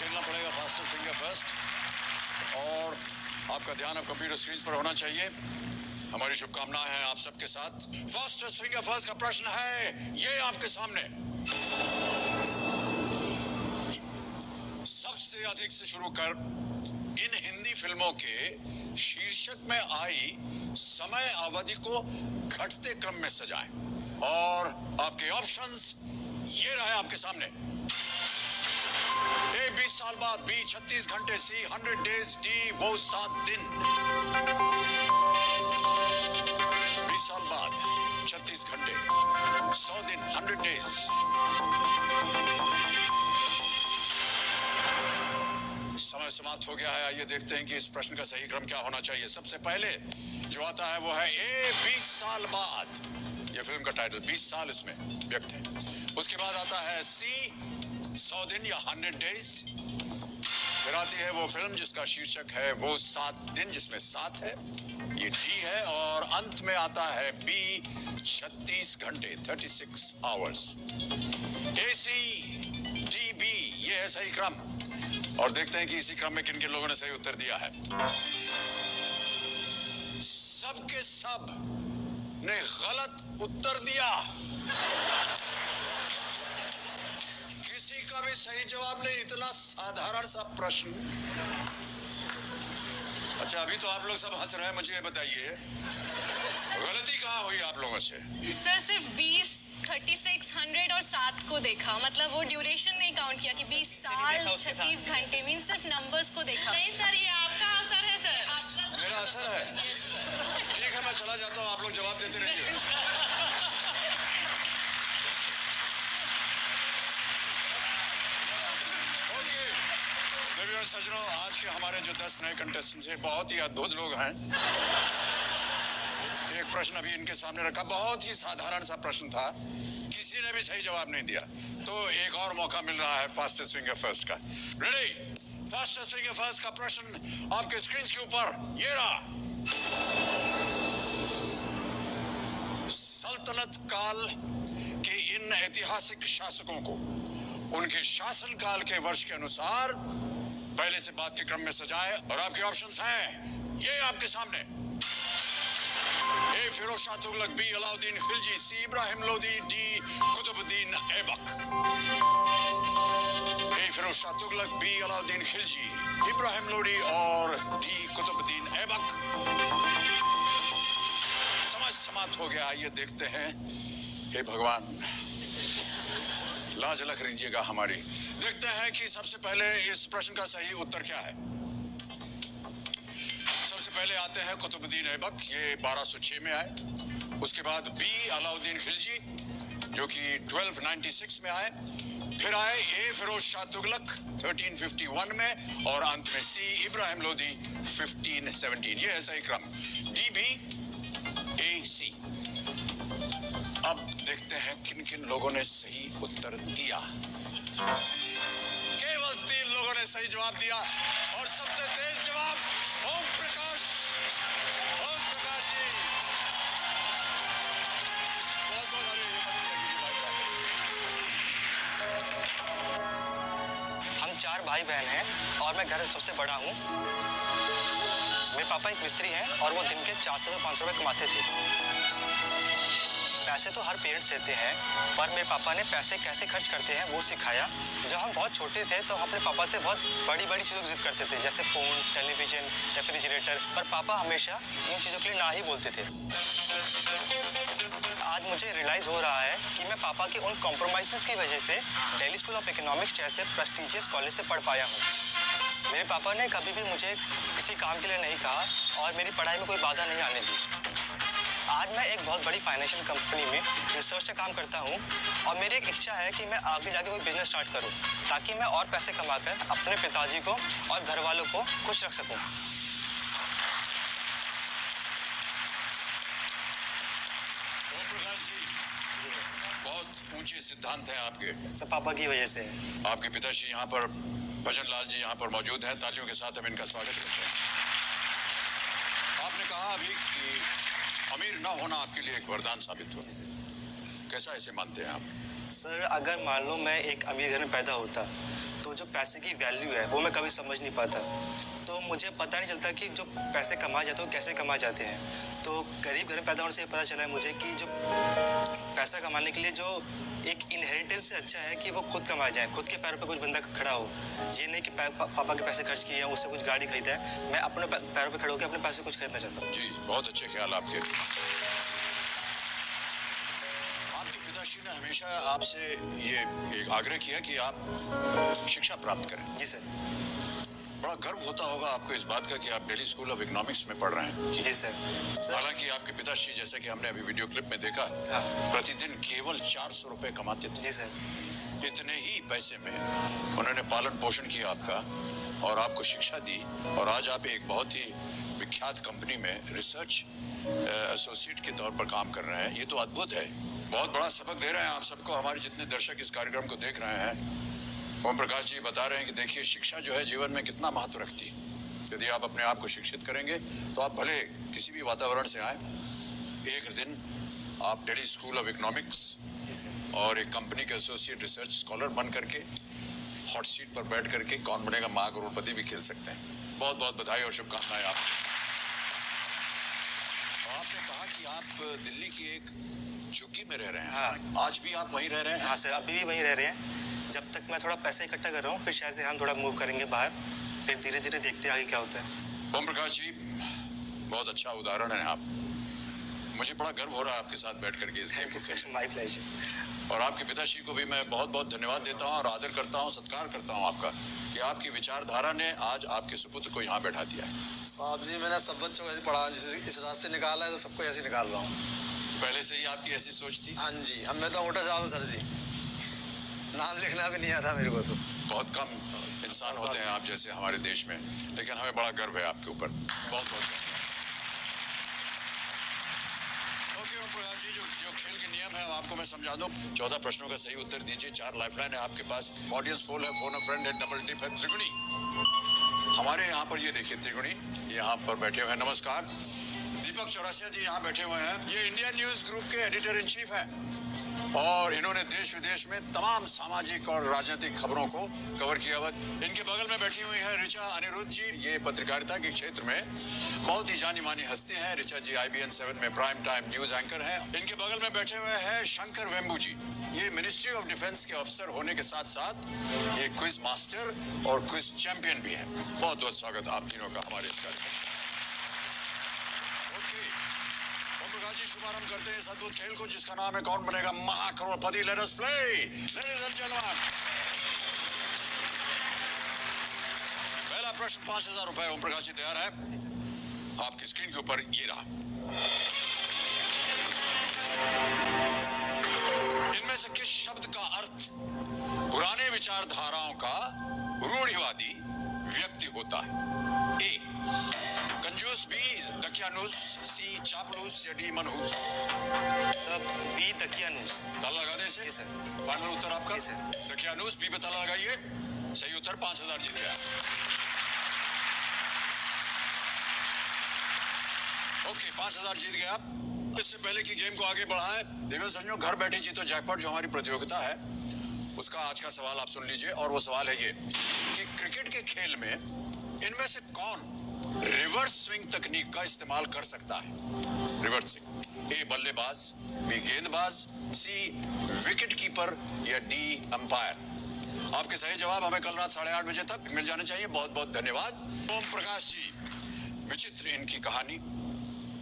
खेलना पड़ेगा faster finger first, और आपका ध्यान अब कंप्यूटर स्क्रीन पर होना चाहिए। हमारी शुभकामनाएं हैं आप सबके साथ। फास्टर फिंगर फर्स्ट का प्रश्न है ये आपके सामने। सबसे अधिक से शुरू कर इन हिंदी फिल्मों के शीर्षक में आई समय अवधि को घटते क्रम में सजाएं, और आपके ऑप्शंस ये रहे आपके सामने। ए 20 साल बाद, बी 36 घंटे, सी 100 डेज, डी वो 7 दिन। 20 साल बाद, 36 घंटे, 100 दिन, 100 डेज। समय समाप्त हो गया है। आइए देखते हैं कि इस प्रश्न का सही क्रम क्या होना चाहिए। सबसे पहले जो आता है वो है ए 20 साल बाद। ये फिल्म का टाइटल 20 साल इसमें व्यक्त है। उसके बाद आता है सी 100 दिन या 100 डेज। फिर आती है वो फिल्म जिसका शीर्षक है वो 7 दिन, जिसमें 7 है, ये डी है। और अंत में आता है बी 36 घंटे, 36 आवर्स। ए सी डी बी, ये है सही क्रम। और देखते हैं कि इसी क्रम में किन किन लोगों ने सही उत्तर दिया है। सबके सब ने गलत उत्तर दिया। किसी का भी सही जवाब नहीं। इतना साधारण सा प्रश्न। अच्छा, अभी तो आप लोग सब हंस रहे हैं। मुझे ये बताइए गलती कहाँ हुई आप लोगों से? सर सिर्फ 20, 36, 100 और 7 को देखा, मतलब वो ड्यूरेशन नहीं काउंट किया कि 20 साल 36 घंटे, मीन सिर्फ नंबर्स को देखा। नहीं सर, ये आपका असर है सर। मेरा असर है? ठीक है, मैं चला जाता हूँ, आप लोग जवाब देते रहिए। सज्जनों, आज के हमारे जो 10 नए कंटेस्टेंट्स हैं, बहुत ही अद्भुत लोग हैं। एक प्रश्न अभी इनके सामने रखा, बहुत ही साधारण सा प्रश्न था, किसी ने भी सही जवाब नहीं दिया। तो एक और मौका मिल रहा है फास्टेस्ट फिंगर फर्स्ट का। रेडी? फास्टेस्ट फिंगर फर्स्ट का प्रश्न आपके स्क्रीन के ऊपर ये रहा। सल्तनत काल के इन ऐतिहासिक शासकों को उनके शासनकाल के वर्ष के अनुसार पहले से बाद के क्रम में सजाए, और आपके ऑप्शंस हैं ये आपके सामने। ए फिरोज शाह तुगलक, बी अलाउद्दीन खिलजी, सी इब्राहिम लोदी, डी कुतुबुद्दीन ऐबक। ए फिरोज शाह तुगलक, बी अलाउद्दीन खिलजी, इब्राहिम लोदी और डी कुतुबुद्दीन ऐबक। समय समाप्त हो गया। ये देखते हैं, हे भगवान लाज लख लीजिएगा हमारी। देखते हैं कि सबसे पहले इस प्रश्न का सही उत्तर क्या है। सबसे पहले आते हैं कुतुबुद्दीन ऐबक, ये 1206 में आए। उसके बाद बी अलाउद्दीन खिलजी जो कि 1296 में आए। फिर आए ए फिरोज शाह तुगलक 1351 में, और अंत में सी इब्राहिम लोदी 1517। ये है सही क्रम, डी बी ए सी। अब देखते हैं किन किन लोगों ने सही उत्तर दिया। केवल 3 लोगों ने सही जवाब दिया, और सबसे तेज जवाब ओम प्रकाश जी। बहुत बहुत हम 4 भाई बहन हैं और मैं घर में सबसे बड़ा हूँ। मेरे पापा एक मिस्त्री हैं और वो दिन के 400 से 500 रुपये कमाते थे। पैसे तो हर पेरेंट्स देते हैं, पर मेरे पापा ने पैसे कैसे खर्च करते हैं वो सिखाया। जब हम बहुत छोटे थे तो हम अपने पापा से बहुत बड़ी बड़ी चीज़ों की जिद करते थे, जैसे फ़ोन, टेलीविज़न, रेफ्रिजरेटर, पर पापा हमेशा इन चीज़ों के लिए ना ही बोलते थे। आज मुझे रियलाइज़ हो रहा है कि मैं पापा के उन कॉम्प्रोमाइज़ की वजह से दिल्ली स्कूल ऑफ इकोनॉमिक्स जैसे प्रेस्टीजियस कॉलेज से पढ़ पाया हूँ। मेरे पापा ने कभी भी मुझे किसी काम के लिए नहीं कहा और मेरी पढ़ाई में कोई बाधा नहीं आने दी। आज मैं एक बहुत बड़ी फाइनेंशियल कंपनी में रिसर्च का काम करता हूँ, और मेरी एक इच्छा है कि मैं आगे जाके कोई बिजनेस स्टार्ट करूँ, ताकि मैं और पैसे कमाकर अपने पिताजी को और घर वालों को खुश रख सकूँ। बहुत ऊंचे सिद्धांत हैं आपके। सब पापा की वजह से। आपके पिताजी यहाँ पर, भजन लाल जी यहाँ पर मौजूद हैं। तालियों के साथ हम इनका स्वागत करते हैं। आपने कहा अभी कि अमीर ना होना आपके लिए एक वरदान साबित हुआ। कैसा इसे मानते हैं आप? सर, अगर मान लो मैं एक अमीर घर में पैदा होता तो तो जो पैसे की वैल्यू है वो मैं कभी समझ नहीं पाता। तो मुझे पता नहीं चलता कि जो पैसे कमाए जाते हैं वो कैसे कमाए जाते हैं। तो गरीब घर में पैदा होने से पता चला है मुझे कि जो पैसा कमाने के लिए जो एक इनहेरिटेंस से अच्छा है कि वो खुद कमाए जाए, खुद के पैरों पे कुछ बंदा खड़ा हो। ये नहीं कि पापा के पैसे खर्च किए हैं, उससे कुछ गाड़ी खरीदा है। मैं अपने पैरों पे खड़े होकर अपने पैसे कुछ खरीदना चाहता हूँ। जी, बहुत अच्छे ख्याल आपके। आपके पिताश्री ने हमेशा आपसे ये एक आग्रह किया कि आप शिक्षा प्राप्त करें। जी सर। बड़ा गर्व होता होगा आपको इस बात का कि आप दिल्ली स्कूल ऑफ इकोनॉमिक्स में पढ़ रहे हैं। जी सर। हालांकि आपके पिताश्री, जैसे कि हमने अभी वीडियो क्लिप में देखा, हाँ। प्रतिदिन केवल 400 रुपए कमाते थे। जी सर। इतने ही पैसे में उन्होंने पालन पोषण किया आपका और आपको शिक्षा दी, और आज आप एक बहुत ही विख्यात कंपनी में रिसर्च एसोसिएट के तौर पर काम कर रहे हैं। ये तो अद्भुत है। बहुत बड़ा सबक दे रहे हैं आप सबको। हमारे जितने दर्शक इस कार्यक्रम को देख रहे हैं, ओम प्रकाश जी बता रहे हैं कि देखिए शिक्षा जो है जीवन में कितना महत्व रखती है। यदि आप अपने आप को शिक्षित करेंगे तो आप भले किसी भी वातावरण से आए, एक दिन आप दिल्ली स्कूल ऑफ इकोनॉमिक्स और एक कंपनी के एसोसिएट रिसर्च स्कॉलर बन करके हॉट सीट पर बैठ करके कौन बनेगा माँ करोड़पति भी खेल सकते हैं। बहुत बहुत बधाई और शुभकामनाएं आपको। आपने कहा कि आप दिल्ली की एक झुग्गी में रह रहे हैं। हाँ। आज भी आप वहीं रह रहे हैं? हाँ सर, अभी भी वहीं रह रहे हैं। जब तक मैं थोड़ा पैसा इकट्ठा कर रहा हूँ, फिर शायद से हम थोड़ा मूव करेंगे बाहर, फिर धीरे धीरे देखते हैं आगे क्या होता है। ओम प्रकाश जी, बहुत अच्छा उदाहरण है आप। मुझे बड़ा गर्व हो रहा है आपके साथ बैठ करके इस thank you sir, my pleasure. और आपके पिताश्री को भी मैं बहुत बहुत धन्यवाद देता हूँ और आदर करता हूँ, सत्कार करता हूँ आपका कि आपकी विचारधारा ने आज आपके सुपुत्र को यहाँ बैठा दिया है। साहब जी, मैंने सब बच्चों को ऐसे पढ़ा, जिसे इस रास्ते निकाला है तो सबको ऐसे निकाल रहा हूँ। पहले से ही आपकी ऐसी सोच थी? हाँ जी, हम मैं तो अंगूठा छाप हूँ सर जी, नाम लिखना भी नहीं आता मेरे को। तो बहुत कम इंसान होते हैं आप जैसे हमारे देश में, लेकिन हमें बड़ा गर्व है आपके ऊपर। बहुत बहुत ओके ओम प्रकाश जी, जो खेल के नियम है आपको मैं समझा दूं। 14 प्रश्नों का सही उत्तर दीजिए, 4 लाइफलाइन है आपके पास, ऑडियंस पोल है, फोन अ फ्रेंड है, डबल टिप है, त्रिगुणी। हमारे यहाँ पर ये देखिए त्रिगुणी यहाँ पर बैठे हुए हैं। नमस्कार। दीपक चौरसिया जी यहाँ बैठे हुए हैं। ये इंडिया न्यूज ग्रुप के एडिटर इन चीफ हैं और इन्होंने देश विदेश में तमाम सामाजिक और राजनीतिक खबरों को कवर किया हुआ। इनके बगल में बैठी हुई है ऋचा अनिरुद्ध जी। ये पत्रकारिता के क्षेत्र में बहुत ही जानी मानी हस्ती हैं। ऋचा जी IBN 7 में प्राइम टाइम न्यूज एंकर हैं। इनके बगल में बैठे हुए हैं शंकर वेम्बू जी। ये मिनिस्ट्री ऑफ डिफेंस के अफसर होने के साथ साथ ये क्विज मास्टर और क्विज चैंपियन भी हैं। बहुत बहुत स्वागत आप तीनों का हमारे इस कार्यक्रम। प्रकाश जी, शुभारंभ करते हैं इस अद्भुत खेल को जिसका नाम है कौन बनेगा महाकरोड़पति। Let us play, ladies and gentleman. पहला प्रश्न 5000 रुपए। ओम प्रकाश जी तैयार है? आपकी स्क्रीन के ऊपर ये रहा। इनमें से किस शब्द का अर्थ पुराने विचारधाराओं का रूढ़िवादी व्यक्ति होता है? ए कंजूस, बी दकियानूस, सी चापलूस या डी मनहूस? सब बी दकियानूस। ताला लगा दें इसे? जी सर। फाइनल उत्तर आपका? जी सर। दकियानूस, बी पे ताला लगाइए। सही उत्तर, 5000 जीत गया। ओके, 5000 जीत गए आप। इससे पहले कि गेम को आगे बढ़ाएं, देवेंद्र संजो, घर बैठे जीतो जैकपॉट जो हमारी प्रतियोगिता है उसका आज का सवाल आप सुन लीजिए। और वो सवाल है ये कि क्रिकेट के खेल में इनमें से कौन रिवर्स स्विंग तकनीक का इस्तेमाल कर सकता है? Reverse swing. ए बल्लेबाज, बी गेंदबाज, सी विकेट कीपर या डी अंपायर? आपके सही जवाब हमें कल रात 8:30 बजे तक मिल जाने चाहिए। बहुत बहुत धन्यवाद। ओम प्रकाश जी, विचित्र इनकी कहानी।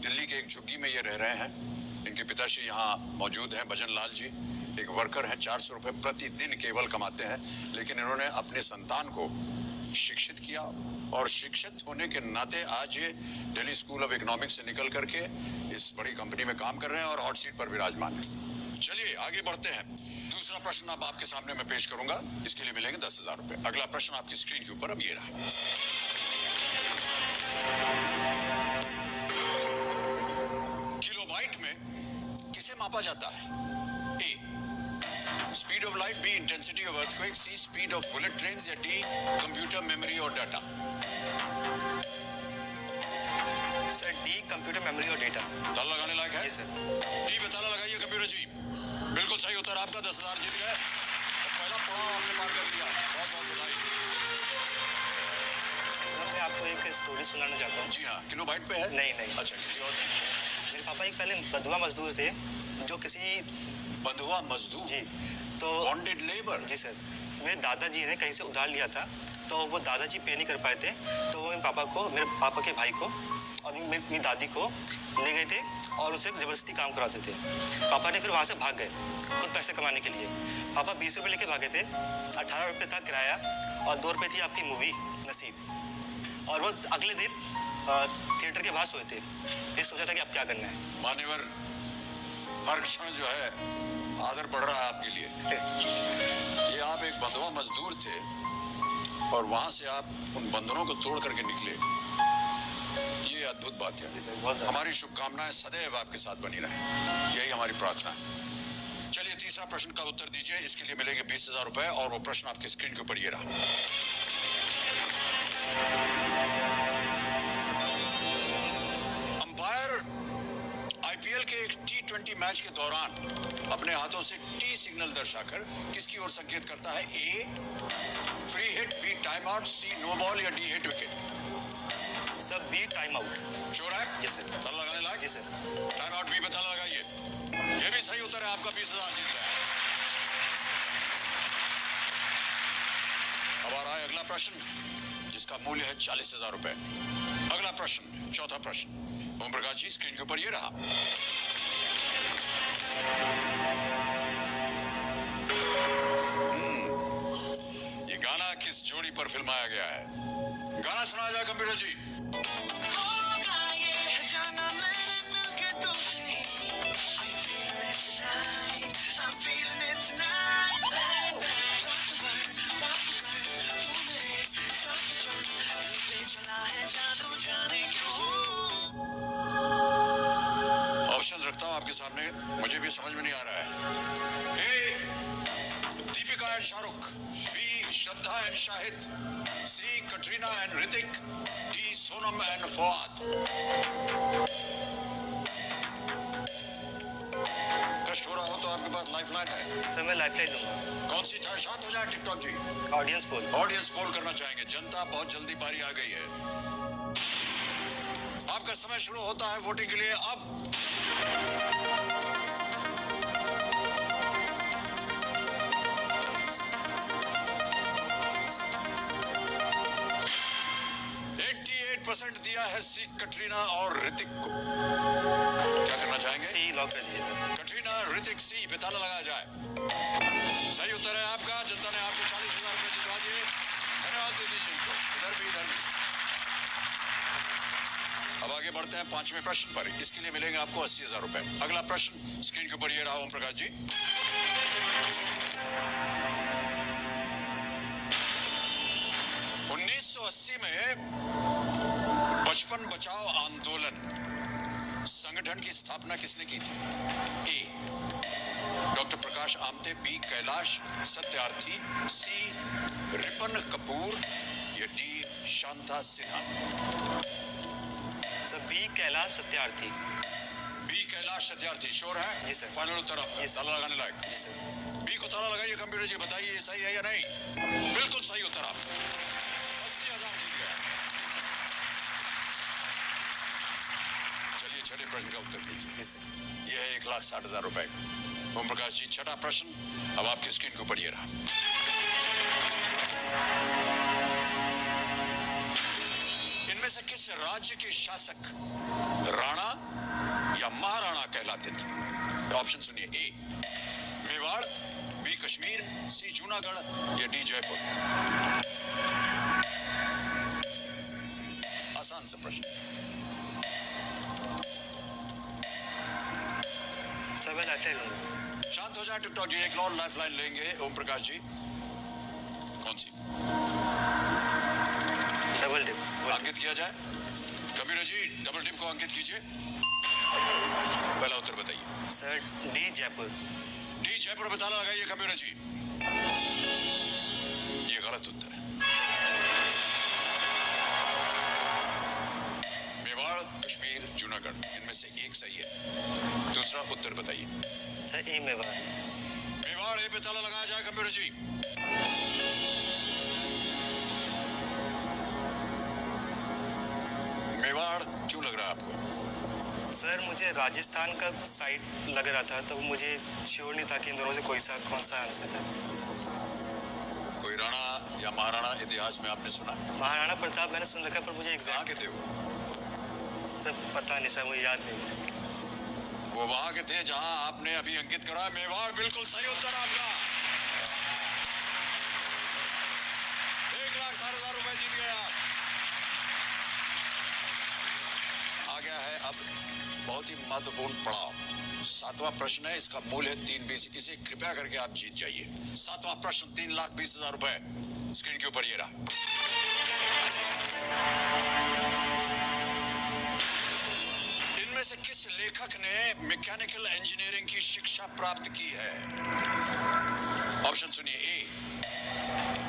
दिल्ली के एक झुग्गी में ये रह रहे हैं। इनके पिताश्री यहाँ मौजूद हैं, भजन लाल जी, एक वर्कर हैं, 400 रुपए प्रतिदिन केवल कमाते हैं, लेकिन इन्होंने अपने संतान को शिक्षित किया और शिक्षित होने के नाते आज ये दिल्ली स्कूल ऑफ इकोनॉमिक्स से निकल करके इस बड़ी कंपनी में काम कर रहे हैं और हॉट सीट पर विराजमान है। चलिए आगे बढ़ते हैं। दूसरा प्रश्न अब आपके सामने मैं पेश करूंगा, इसके लिए मिलेंगे 10,000 रुपए। अगला प्रश्न आपकी स्क्रीन के ऊपर अब ये रहा। किलोबाइट में किसे मापा जाता है? A speed of light, B intensity of earthquake, C speed of bullet trains या डी कंप्यूटर मेमोरी और data? Sir D computer memory और डेटा। ताला लगाने लायक है? जी सर। डी पे ताला लगाइए कंप्यूटर जी। बिल्कुल सही उत्तर आपका, 10,000 जीत गए। पहला पड़ाव आपने पार कर लिया। बहुत बहुत बधाई। स्टोरी सुनाना चाहता हूँ। जी हाँ, किलोबाइट पे है? नहीं नहीं। अच्छा, किसी और? मेरे पापा एक पहले बंधुआ मजदूर थे जो किसी बंधुआ मजदूर? जी तो बॉन्डेड लेबर? जी सर, मेरे दादाजी ने कहीं से उधार लिया था, तो वो दादाजी पे नहीं कर पाए थे, तो वो मेरे पापा के भाई को और मेरी दादी को ले गए थे और उनसे ज़बरदस्ती काम कराते थे। पापा ने फिर वहाँ से भाग गए खुद पैसे कमाने के लिए। पापा 20 रुपये लेके भागे थे, 18 रुपये था किराया और 2 रुपये थी आपकी मूवी नसीब। और वो अगले दिन थिएटर के बाहर सोए थे। फिर सोचा था कि अब क्या करना है। मान्यवर, हर क्षण जो है आदर बढ़ रहा है आपके लिए। ये आप एक बंधुआ मजदूर थे और वहां से आप उन बंधनों को तोड़ करके निकले, ये अद्भुत बात है। हमारी शुभकामनाएं सदैव आपके साथ बनी रहे, यही हमारी प्रार्थना है। चलिए तीसरा प्रश्न का उत्तर दीजिए, इसके लिए मिलेंगे 20,000 रुपए और वो प्रश्न आपकी स्क्रीन के ऊपर ये रहा। अंपायर आईपीएल के एक T20 मैच के दौरान अपने हाथों से टी सिग्नल दर्शाकर किसकी ओर संकेत करता है? A free hit, B time out, C no ball या D hit wicket? Sir B time out. Sure है? Yes sir. ताला लगाने लायक? जी सर। टाइम आउट बी पे ताला लगाइए। ये भी सही उत्तर है, आपका 20,000 जीत गया। अब आ रहा है अगला प्रश्न जिसका मूल्य है 40,000 रुपए। अगला प्रश्न, चौथा प्रश्न, ओम प्रकाश जी स्क्रीन के ऊपर ये रहा। ये गाना किस जोड़ी पर फिल्माया गया है? गाना सुनाया जाए कंप्यूटर जी। ऑप्शन रखता हूं आपके सामने, मुझे भी समझ में नहीं आ रहा है। A Deepika and Shahrukh, B Shraddha and Shahid, C Katrina and Hrithik, D Sonam and Fawad. कष्ट हो रहा हो तो आपके पास लाइफलाइन है। सर मैं लाइफलाइन लूंगा। कौन सी? शांत हो जाए TikTok ji. Audience poll. Audience poll करना चाहेंगे। जनता, बहुत जल्दी बारी आ गई है। आपका समय शुरू होता है वोटिंग के लिए अब। दिया है सी कटरीना और ऋतिक को। क्या करना चाहेंगे? सी लॉक कर दीजिए सर। कटरीना, ऋतिक, सी पे ताला लगाया जाए। सही उत्तर है आपका। जनता ने आपको 40,000 रुपए जितवा दिए। धन्यवाद दे दीजिए इनको। इधर भी, इधर भी। अब आगे बढ़ते हैं 5वें प्रश्न पर। इसके लिए मिलेंगे आपको 80,000 रुपए। अगला प्रश्न स्क्रीन के ऊपर ये रहा ओम प्रकाश जी। 1980 में बचपन बचाओ आंदोलन संगठन की स्थापना किसने की थी? A doctor Prakash Amte, B Kailash Satyarthi, C Ripan Kapoor या D Shanta Sinha? Sir B Kailash Satyarthi. B Kailash Satyarthi sure है? जी सर। फाइनल उत्तर आपका। ताला लगाने लायक। जी सर। बी को ताला लगाइए कंप्यूटर जी, बताइए ये सही है या नहीं। बिल्कुल सही उत्तर आप। 80,000 जीत गया। चलिए छठे प्रश्न का उत्तर दीजिए। यह है 1,60,000 रुपए का। ओम प्रकाश जी छठा प्रश्न अब आपकी स्क्रीन के ऊपर ये रहा। इनमें से किस राज्य के शासक राणा या महाराणा कहलाते थे? ऑप्शन सुनिए। ए मेवाड़, बी कश्मीर, सी जूनागढ़ या डी जयपुर? आसान सा प्रश्न। सर मैं लाइफलाइन लूंगा। शांत हो जाए टिकटॉक जी। एक और लाइफलाइन लेंगे ओम प्रकाश जी। कौन सी? Double dip. अंकित किया जाए। कंप्यूटर जी डबल डिप को अंकित कीजिए। पहला उत्तर बताइए। Sir D Jaipur. D Jaipur पे ताला लगाइए कंप्यूटर जी। ये गलत उत्तर है। मेवाड़, कश्मीर, जूनागढ़ इनमें से एक सही है। दूसरा उत्तर बताइए। सर ए मेवाड़। मेवाड़, ए पे ताला लगाया जाए कंप्यूटर जी। सर मुझे राजस्थान का साइड लग रहा था, तो मुझे श्योर नहीं था कि इन दोनों से कौन सा आंसर है। कोई राणा या महाराणा इतिहास में आपने सुना? महाराणा प्रताप मैंने सुन रखा, पर मुझे कहाँ एग्जैक्ट के थे वो? सब पता नहीं सर, मुझे याद नहीं। वो वहां के थे जहां आपने अभी अंकित करा। मेवाड़ बिल्कुल सही उत्तर आपका। 1,60,000 रुपए जीत गए आप। आ गया है अब बहुत ही महत्वपूर्ण पड़ाव। 7वां प्रश्न है, इसका मूल्य है 320। इसे कृपया करके आप जीत जाइए। 7वां प्रश्न 3,20,000 रुपए स्क्रीन के ऊपर ये रहा। इनमें से किस लेखक ने मैकेनिकल इंजीनियरिंग की शिक्षा प्राप्त की है? ऑप्शन सुनिए। ए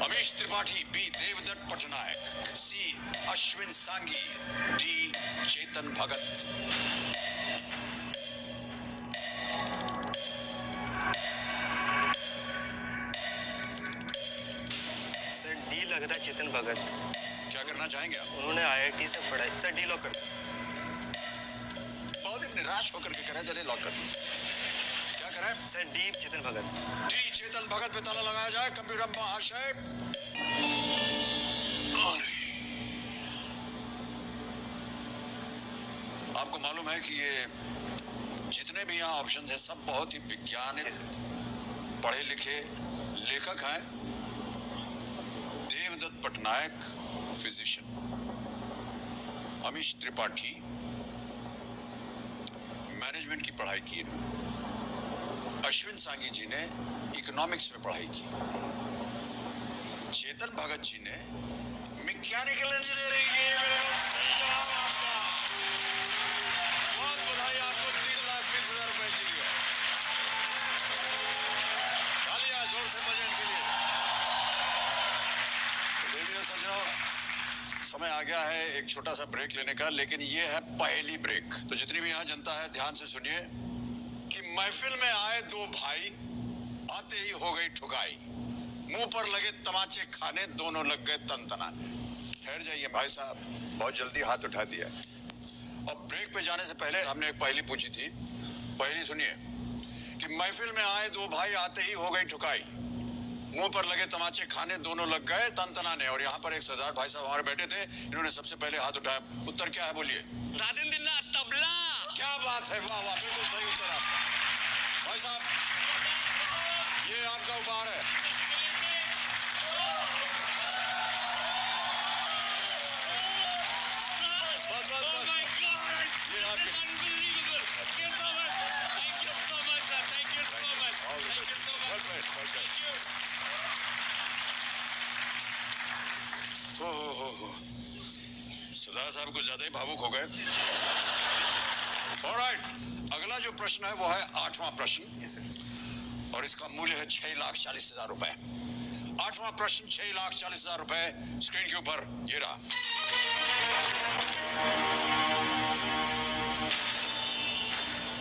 अमीश त्रिपाठी, बी देवदत्त पटनायक, सी अश्विन सांगी, D Chetan Bhagat. Sir D लग रहा है, चेतन भगत। क्या करना चाहेंगे आप? उन्होंने आईआईटी से पढ़ाई। सर डी लॉक कर दो। बहुत ही निराश होकर के करें, चलिए लॉक कर दीजिए। क्या करें? Sir D Chetan Bhagat. D Chetan Bhagat पे ताला लगाया जाए। कंप्यूटर महाशय, आपको मालूम है कि ये जितने भी यहाँ ऑप्शन हैं सब बहुत ही वैज्ञानिक पढ़े लिखे लेखक हैं। देवदत्त पटनायक फिजिशियन, अमीश त्रिपाठी मैनेजमेंट की पढ़ाई की, अश्विन सांगी जी ने इकोनॉमिक्स में पढ़ाई की, चेतन भगत जी ने मैकेनिकल इंजीनियरिंग की। सही जवाब आपका। बहुत बधाई आपको, 3,20,000 रुपए जीत गए। तालियां जोर से बजें इनके लिए। तो देखिए सज्जनों, समय आ गया है एक छोटा सा ब्रेक लेने का, लेकिन ये है पहली ब्रेक। तो जितनी भी यहाँ जनता है ध्यान से सुनिए कि महफिल में आए दो भाई, आते ही हो गई ठुकाई, मुंह पर लगे तमाचे खाने, दोनों लग गए तनतनाने। ठहर जाइए भाई साहब, बहुत जल्दी हाथ उठा दिया। और ब्रेक पे जाने से पहले हमने एक पहेली पूछी थी। पहेली सुनिए कि महफिल में आए दो भाई, आते ही हो गई ठुकाई, मुंह पर लगे तमाचे खाने, दोनों लग गए तनतनाने। और यहाँ पर एक सरदार भाई साहब हमारे बैठे थे, इन्होंने सबसे पहले हाथ उठाया। उत्तर क्या है बोलिए? राधेन दिन्ना तबला। क्या बात है, वाह वाह, बिल्कुल सही उत्तर आपका। भाई साहब ये आपका उपहार है। बस बस बस, ये आपके। हो सरदार साहब कुछ ज्यादा ही भावुक हो गए। ऑलराइट, अगला जो प्रश्न है वो है 8वां प्रश्न, और इसका मूल्य है 6,40,000 रुपए। 8वां प्रश्न 6,40,000 रुपए स्क्रीन के ऊपर ये रहा।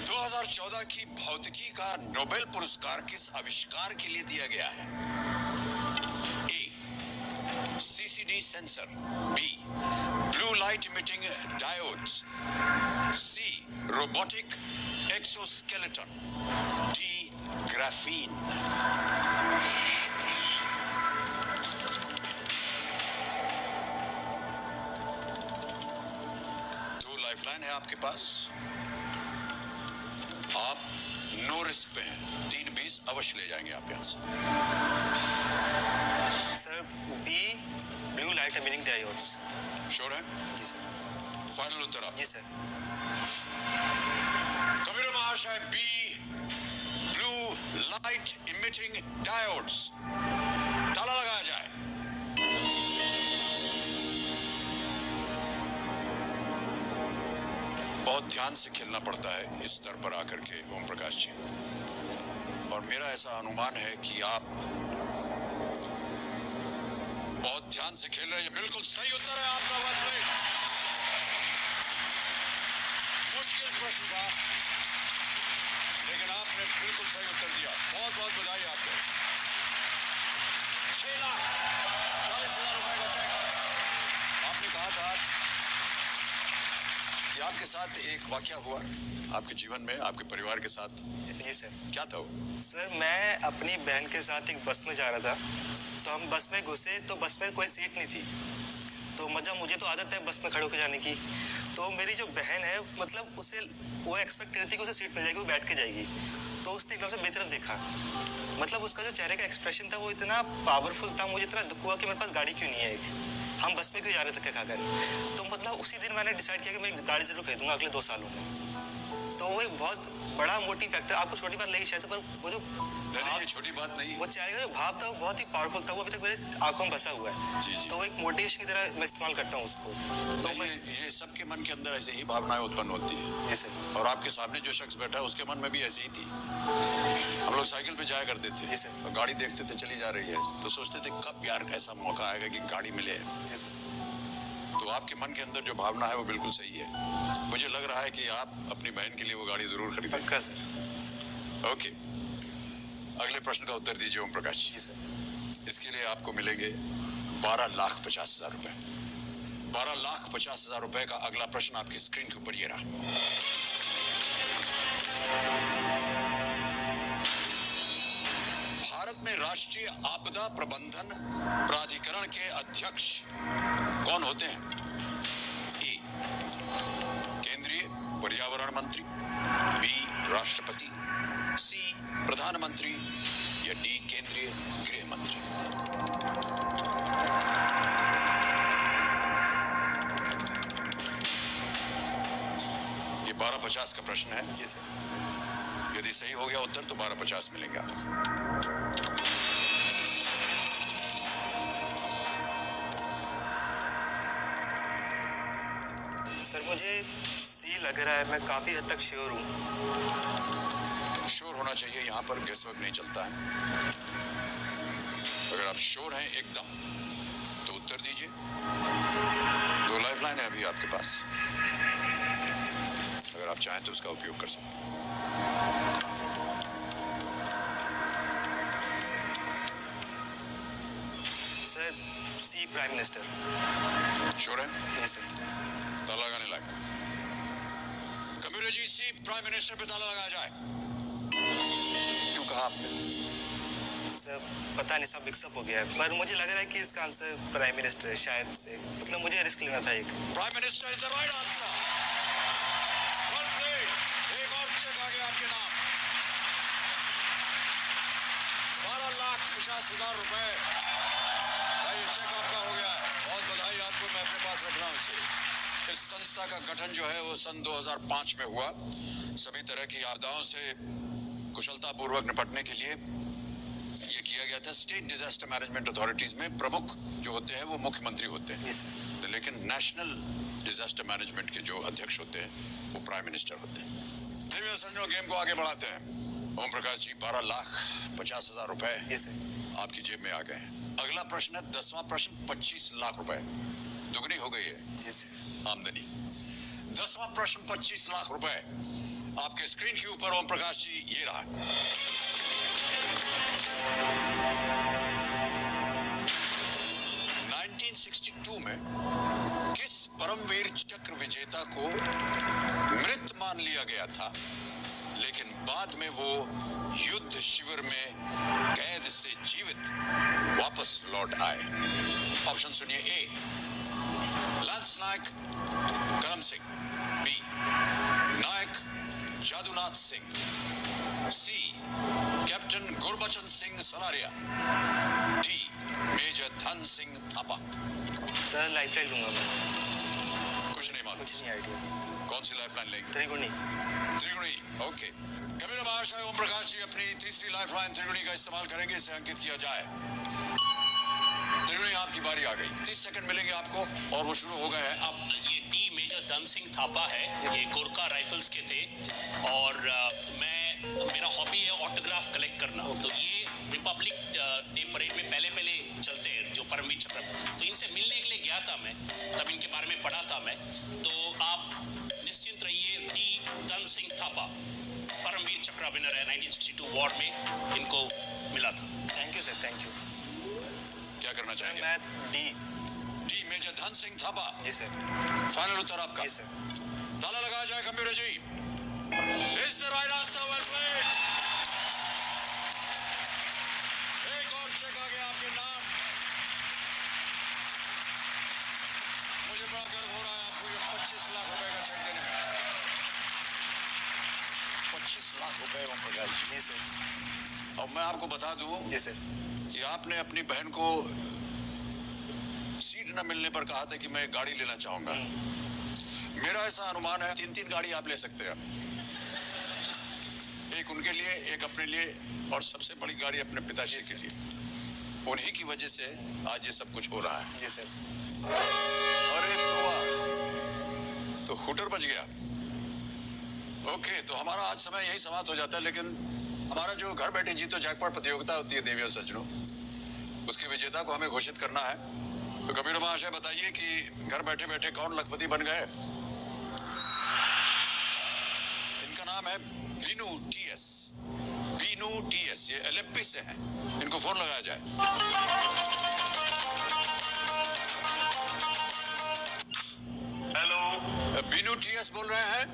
2014 की भौतिकी का नोबेल पुरस्कार किस आविष्कार के लिए दिया गया है? A CCD sensor, B blue light emitting diodes, C robotic exoskeleton, D graphene. दो लाइफलाइन है आपके पास, आप नो रिस्क पे हैं। 320 अवश्य ले जाएंगे आप यहाँ से। Sir B blue light emitting diodes. Sure है? जी सर। फाइनल उत्तर आप? जी सर। कंप्यूटर महाशय, B blue light emitting diodes, ताला लगाया जाए। बहुत ध्यान से खेलना पड़ता है इस स्तर पर आकर के ओम प्रकाश जी, और मेरा ऐसा अनुमान है कि आप बहुत ध्यान से खेल रहे हैं। बिल्कुल सही उत्तर है आपका। मुश्किल प्रश्न था, लेकिन आपने बिल्कुल सही उत्तर दिया। बहुत बहुत बधाई आपको। 6,40,000 रुपए का चेक। आपने कहा था कि कि आपके साथ एक वाकया हुआ आपके जीवन में, आपके परिवार के साथ। जी सर। क्या था वो? सर मैं अपनी बहन के साथ एक बस में जा रहा था, तो हम बस में घुसे तो बस में कोई सीट नहीं थी। तो मुझे तो आदत है बस में खड़े होकर जाने की। तो मेरी जो बहन है मतलब उसे वो एक्सपेक्ट कर रही थी कि उसे सीट मिल जाएगी, वो बैठ के जाएगी। तो उसने एकदम से मेरी तरफ देखा, मतलब उसका जो चेहरे का एक्सप्रेशन था वो इतना पावरफुल था, मुझे इतना दुख हुआ कि मेरे पास गाड़ी क्यों नहीं है, एक हम बस में क्यों जा रहे थे खाकर। तो मतलब उसी दिन मैंने डिसाइड किया कि मैं एक गाड़ी जरूर खरीदूंगा अगले 2 सालों में। तो वो एक बहुत बड़ा मोटिव फैक्टर, आपको छोटी बात लगी शायद से, पर वो जो नहीं, ये छोटी बात नहीं। वो चेहरे का जो भाव था वो बहुत ही पावरफुल था, वो अभी तक मेरे आंखों में बसा हुआ है। जी, जी। तो वो एक मोटिवेशन की तरह मैं इस्तेमाल करता हूँ उसको। तो तो ये सबके मन के अंदर ऐसे ही भावनाएं उत्पन्न होती है। जी सर। और आपके सामने जो शख्स बैठा है उसके मन में भी ऐसी ही थी। हम लोग साइकिल पे जाया करते थे, जी सर। और गाड़ी देखते थे चली जा रही है, तो सोचते थे कब यार ऐसा मौका आएगा कि गाड़ी मिले। जी सर। तो आपके मन के अंदर जो भावना है वो बिल्कुल सही है। मुझे लग रहा है कि आप अपनी बहन के लिए वो गाड़ी जरूर खरीदें। पक्का सर। ओके, अगले प्रश्न का उत्तर दीजिए ओम प्रकाश जी जी। सर। इसके लिए आपको मिलेंगे 12,50,000 रुपए। 12,50,000 रुपए का अगला प्रश्न आपकी स्क्रीन के ऊपर ये रहा। भारत में राष्ट्रीय आपदा प्रबंधन प्राधिकरण के अध्यक्ष कौन होते हैं? ए, केंद्रीय पर्यावरण मंत्री, बी, राष्ट्रपति, सी, प्रधानमंत्री, या डी, केंद्रीय गृह मंत्री। ये 12,50 का प्रश्न है। जी सर। यदि सही हो गया उत्तर तो 12,50 मिलेगा। सर मुझे सी लग रहा है, मैं काफी हद तक श्योर हूँ। श्योर होना चाहिए, यहाँ पर गेस वर्क नहीं चलता है। अगर आप श्योर हैं एकदम तो उत्तर दीजिए। 2 लाइफलाइन है अभी आपके पास, अगर आप चाहें तो उसका उपयोग कर सकते हैं। सर सी, प्राइम मिनिस्टर। श्योर है? जी सर। ताला लगाने लायक। कंप्यूटर जी, सी, प्राइम मिनिस्टर पे ताला लगाया जाए। क्यों कहा आपने? सर पता नहीं, सब मिक्सअप हो गया है, पर मुझे लग रहा है कि इसका आंसर प्राइम मिनिस्टर है शायद से, मतलब मुझे रिस्क लेना था एक। Prime minister is the right answer. Well played. एक और चेक आ गया आपके नाम। 12,50,000 रुपए का ये चेक आपका हो गया है। बहुत बधाई आपको, मैं अपने पास रख रहा हूँ इसे। इस संस्था का गठन जो है वो सन 2005 में हुआ। सभी तरह की आपदाओं से कुशलतापूर्वक निपटने के लिए ये किया गया था। स्टेट डिजास्टर मैनेजमेंट अथॉरिटीज में प्रमुख जो होते हैं वो मुख्यमंत्री होते हैं, तो लेकिन नेशनल डिजास्टर मैनेजमेंट के जो अध्यक्ष होते हैं वो प्राइम मिनिस्टर होते हैं। फिर समझो गेम को आगे बढ़ाते हैं। ओम प्रकाश जी, 12,50,000 रुपए आपकी जेब में आ गए हैं। अगला प्रश्न है 10वां प्रश्न, 25 लाख रुपए, दुगनी हो गई है आमदनी। 10वां प्रश्न 25 लाख रुपए आपके स्क्रीन के ऊपर। ओम प्रकाश जी, ये रहा। में किस परमवीर चक्र विजेता को मृत मान लिया गया था, लेकिन बाद में वो युद्ध शिविर में कैद से जीवित वापस लौट आए? ऑप्शन सुनिए। ए, lance naik Karam Singh, B, Naik Jadunath Singh, C, captain Gurbachan Singh Salaria, D, major Dhan Singh Thapa. Sir lifeline लूंगा मैं। कुछ नहीं मालूम? कुछ नहीं आइडिया। कौन सी लाइफलाइन लेंगे? त्रिगुणी। त्रिगुणी, ओके। कबीर महाशय, ओम प्रकाश जी अपनी तीसरी लाइफलाइन त्रिगुणी का इस्तेमाल करेंगे, इसे अंकित किया जाए। त्रिगुणी, आपकी बारी आ गई। 30 सेकंड मिलेंगे आपको और वो शुरू हो गए हैं अब। ये डी मेजर धन सिंह थापा है, ये गोरखा राइफल्स के थे और मेरा हॉबी है ऑटोग्राफ कलेक्ट करना। तो ये रिपब्लिक डे परेड में पहले चलते हैं जो परमवीर चक्र, तो इनसे मिलने के लिए गया था मैं, तब इनके बारे में पढ़ा था मैं। तो आप निश्चिंत रहिए, डी धन सिंह थापा परमवीर चक्र विनर है, 1962 वॉर में इनको मिला था। Thank you sir, thank you. क्या करना चाहेंगे? मैं D. D major Dhan Singh Thapa. जी सर। फाइनल उत्तर आपका? जी सर। ताला computer ji, is the right answer, well played. एक और चेक आ गया आपके नाम। मुझे बड़ा गर्व हो रहा है आपको ये 25 लाख रुपए का चेक देने में। 25 लाख रुपए ओम प्रकाश जी। जी सर। और मैं आपको बता दूं जी सर। कि आपने अपनी बहन को सीट न मिलने पर कहा था कि मैं एक गाड़ी लेना चाहूंगा। मेरा ऐसा अनुमान है 3-3 गाड़ी आप ले सकते हैं। एक उनके लिए, एक अपने लिए, और सबसे बड़ी गाड़ी अपने पिताजी के लिए। उन्हीं की वजह से आज ये सब कुछ हो रहा है। जी सर। अरे तो हुटर बच गया। ओके, तो हमारा आज समय यही समाप्त हो जाता है, लेकिन हमारा जो घर बैठे जीतो जैकपॉट प्रतियोगिता होती है देवी और सज्जनों, उसके विजेता को हमें घोषित करना है। तो कबीर महाशय बताइए कि घर बैठे बैठे कौन लखपति बन गए। इनका नाम है बीनू टीएस। बीनू टीएस, ये एलएपी से हैं। इनको फोन लगाया जाए। हेलो। बीनू टीएस बोल रहे हैं?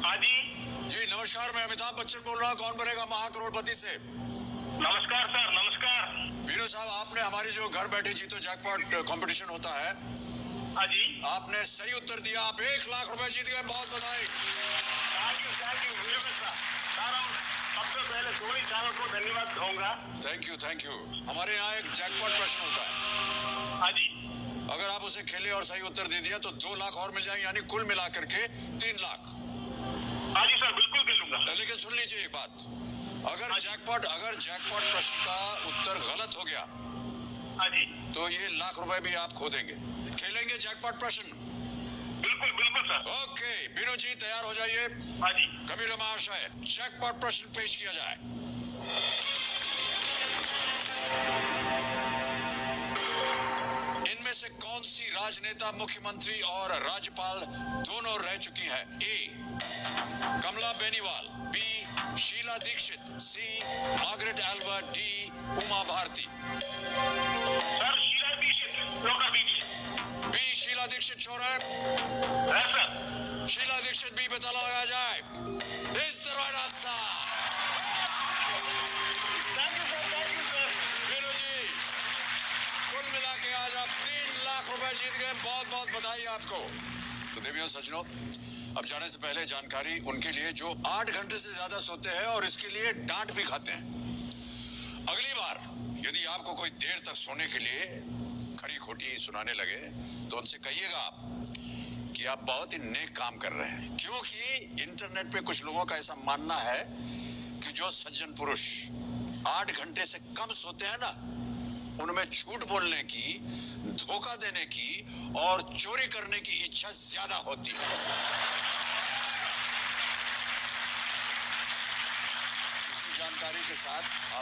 हाँ जी। जी नमस्कार, मैं अमिताभ बच्चन बोल रहा हूँ। कौन बनेगा महाकरोड़पति से? नमस्कार सर, नमस्कार। बीनू साहब, आपने हमारी जो घर बैठे जीतो जैकपॉट कंपटीशन होता है, हाँ जी। आपने सही उत्तर दिया। आप 1 लाख रुपए जीत गए। बहुत बधाई। Thank you very much sir. Sir, हम सबसे पहले सोनी चैनल को धन्यवाद कहूँगा। Thank you. हमारे यहाँ एक जैकपॉट प्रश्न होता है। हाँ जी। अगर आप उसे खेले और सही उत्तर दे दिया तो 2 लाख और मिल जाएंगे, यानी कुल मिलाकर के 3 लाख। हाँ जी सर, बिल्कुल खेलूंगा। लेकिन सुन लीजिए एक बात, अगर जैकपॉट प्रश्न का उत्तर गलत हो गया, हाँ जी। तो ये लाख रुपए भी आप खो देंगे। खेलेंगे जैकपॉट प्रश्न? बिल्कुल बिल्कुल सर। ओके, बीनू जी तैयार हो जाइए। हाँ जी। कबीर महाशय, जैकपॉट प्रश्न पेश किया जाए। इनमें से कौन सी राजनेता, मुख्यमंत्री और राज्यपाल दोनों रह चुकी है? A Kamla Beniwal, B Sheila Dikshit, C Margaret Albert, D Uma Bharti. Sir, Sheila Dikshit lock कर दीजिए। बी शीला दीक्षित छोड़ है? है सर। शीला दीक्षित बी पे ताला लगाया जाए। Is the right answer. Thank you sir. Binu ji, कुल मिला के आज आप 3 लाख रुपए जीत गए। बहुत बहुत बधाई आपको। तो देवियों सज्जनों, अब जाने से पहले जानकारी उनके लिए जो 8 घंटे से ज्यादा सोते हैं और इसके लिए डांट भी खाते हैं। अगली बार यदि आपको कोई देर तक सोने के लिए खरी खोटी सुनाने लगे तो उनसे कहिएगा कि आप बहुत ही नेक काम कर रहे हैं, क्योंकि इंटरनेट पे कुछ लोगों का ऐसा मानना है कि जो सज्जन पुरुष 8 घंटे से कम सोते हैं ना, उनमें झूठ बोलने की, धोखा देने की और चोरी करने की इच्छा ज्यादा होती है। इसी जानकारी के साथ आप